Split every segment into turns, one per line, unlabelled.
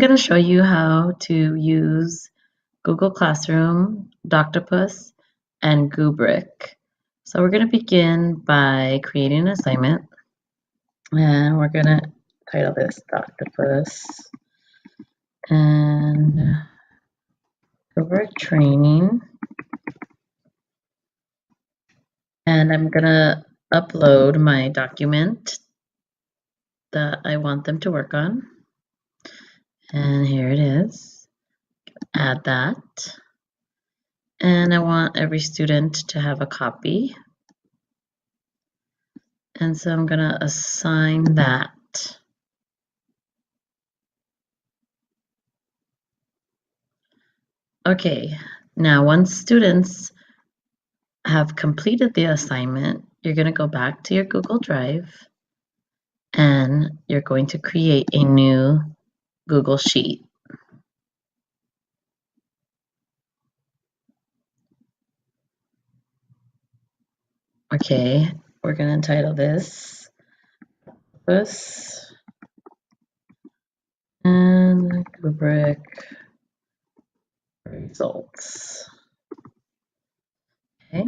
going to show you how to use Google Classroom, Doctopus, and Goobric. So we're going to begin by creating an assignment, and we're going to title this Doctopus and Goobric training. And I'm going to upload my document that I want them to work on. And here it is. Add that. And I want every student to have a copy. And so I'm going to assign that. Okay, now once students have completed the assignment, you're going to go back to your Google Drive and you're going to create a new Google Sheet. Okay, we're going to entitle this and Goobric results. Okay.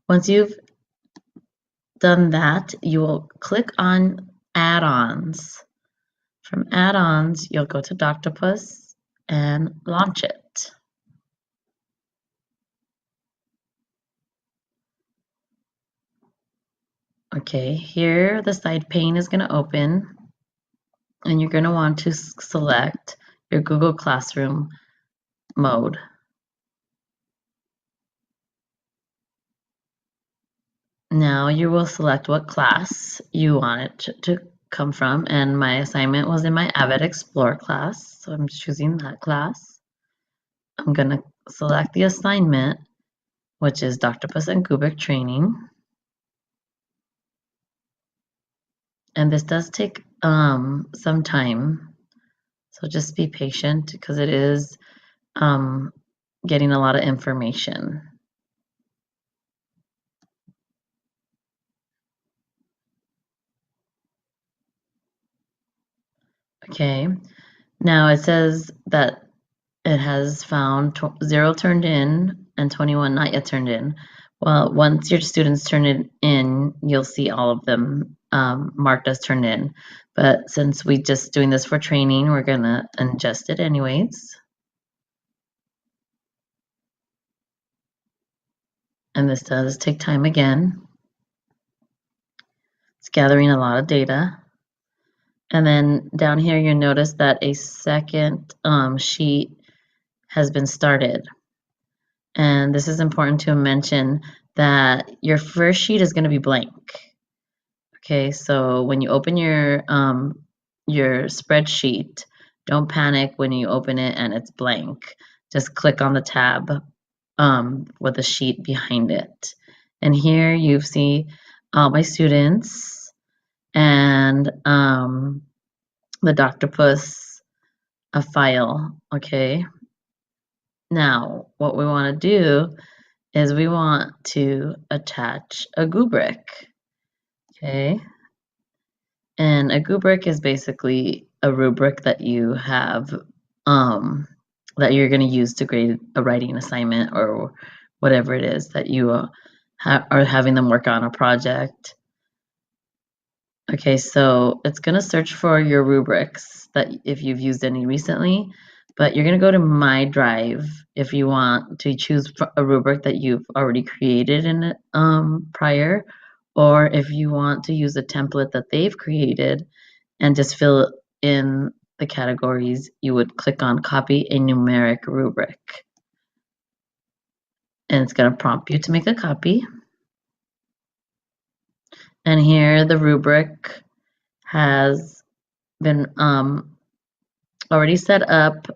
Once you've done that, you will click on add-ons. From add-ons, you'll go to Doctopus and launch it. Okay, here the side pane is going to open, and you're going to want to select your Google Classroom mode. Now you will select what class you want it to come from, and my assignment was in my Avid Explore class, so I'm choosing that class. I'm going to select the assignment, which is Doctopus and Goobric training. And this does take some time, so just be patient because it is getting a lot of information. Okay, now it says that it has found 0 turned in and 21 not yet turned in. Well, once your students turn it in, you'll see all of them marked as turned in. But since we're just doing this for training, we're going to ingest it anyways. And this does take time again. It's gathering a lot of data. And then down here, you'll notice that a second sheet has been started. And this is important to mention that your first sheet is going to be blank. Okay, so when you open your spreadsheet, don't panic when you open it and it's blank. Just click on the tab with the sheet behind it. And here you see all my students and the Doctopus file. Okay. Now, what we want to do is we want to attach a Goobric. Okay. And a Goobric is basically a rubric that you have that you're going to use to grade a writing assignment or whatever it is that you are having them work on a project. Okay, so it's going to search for your rubrics that if you've used any recently, but you're going to go to My Drive if you want to choose a rubric that you've already created in it prior, or if you want to use a template that they've created and just fill in the categories, you would click on Copy a Numeric Rubric. And it's going to prompt you to make a copy. And here the rubric has been already set up,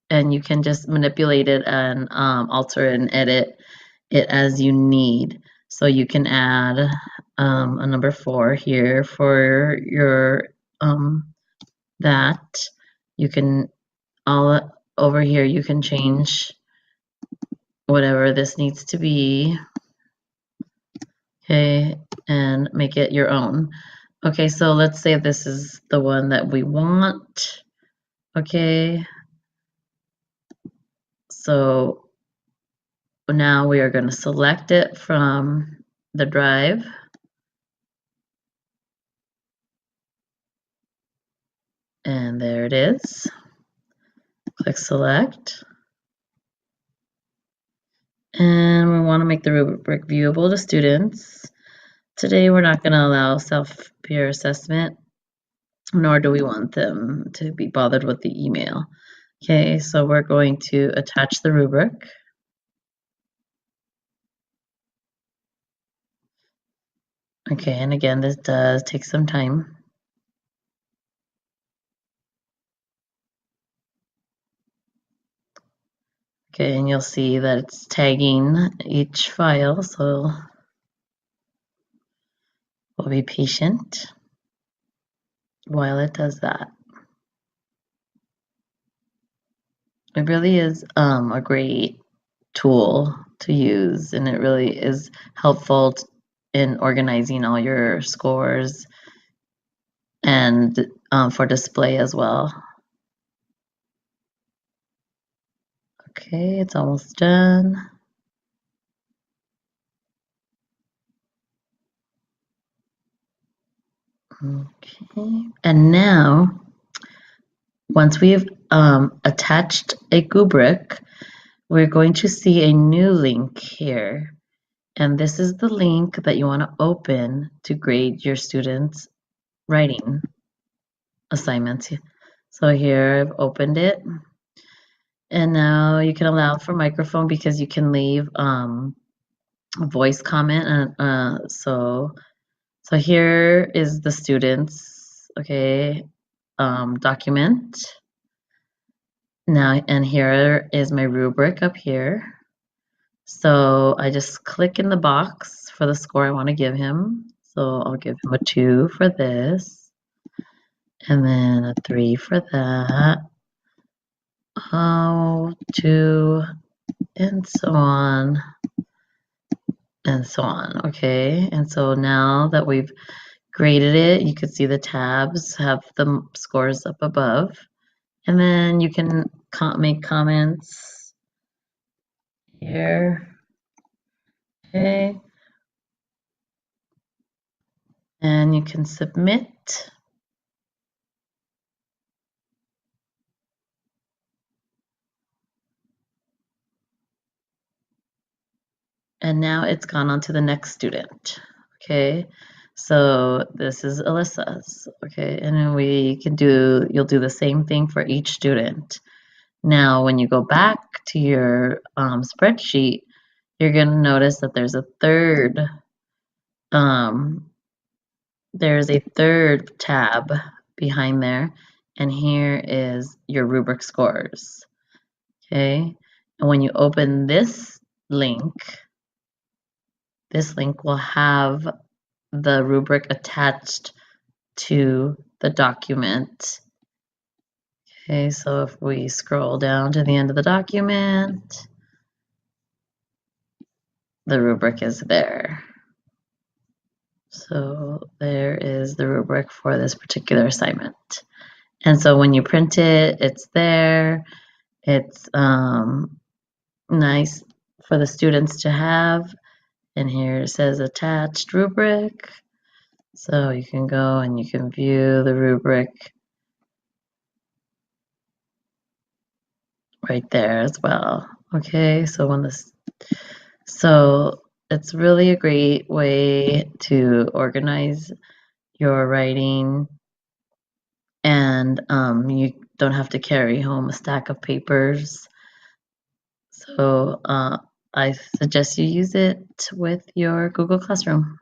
and you can just manipulate it and alter and edit it as you need. So you can add a number 4 here for your that. You can all over here you can change whatever this needs to be, okay, and make it your own. Okay, so let's say this is the one that we want. Okay, so now we are going to select it from the drive. And there it is. Click select. And we want to make the rubric viewable to students. Today we're not going to allow self-peer assessment, nor do we want them to be bothered with the email. Okay, so we're going to attach the rubric. Okay, and again, this does take some time. Okay, and you'll see that it's tagging each file, so we'll be patient while it does that. It really is a great tool to use, and it really is helpful in organizing all your scores and for display as well. Okay, it's almost done. Okay, and now once we've attached a Goobric, we're going to see a new link here. And this is the link that you want to open to grade your students' writing assignments. So here I've opened it. And now you can allow for microphone because you can leave a voice comment. And so here is the students, okay, document. Now, and here is my rubric up here. So I just click in the box for the score I want to give him. So I'll give him a 2 for this, and then a 3 for that. Oh, 2, and so on, and so on. Okay, and so now that we've graded it, you can see the tabs have the scores up above, and then you can make comments here. Okay, and you can submit. And now it's gone on to the next student. Okay, so this is Alyssa's. Okay, and then you'll do the same thing for each student. Now, when you go back to your spreadsheet, you're going to notice that um, there's a third tab behind there, and here is your rubric scores. Okay, and when you open this link will have the rubric attached to the document. Okay, so if we scroll down to the end of the document, the rubric is there. So there is the rubric for this particular assignment. And so when you print it, it's there. It's nice for the students to have. And here it says attached rubric. So you can go and you can view the rubric right there as well. Okay, so it's really a great way to organize your writing, and you don't have to carry home a stack of papers. So I suggest you use it with your Google Classroom.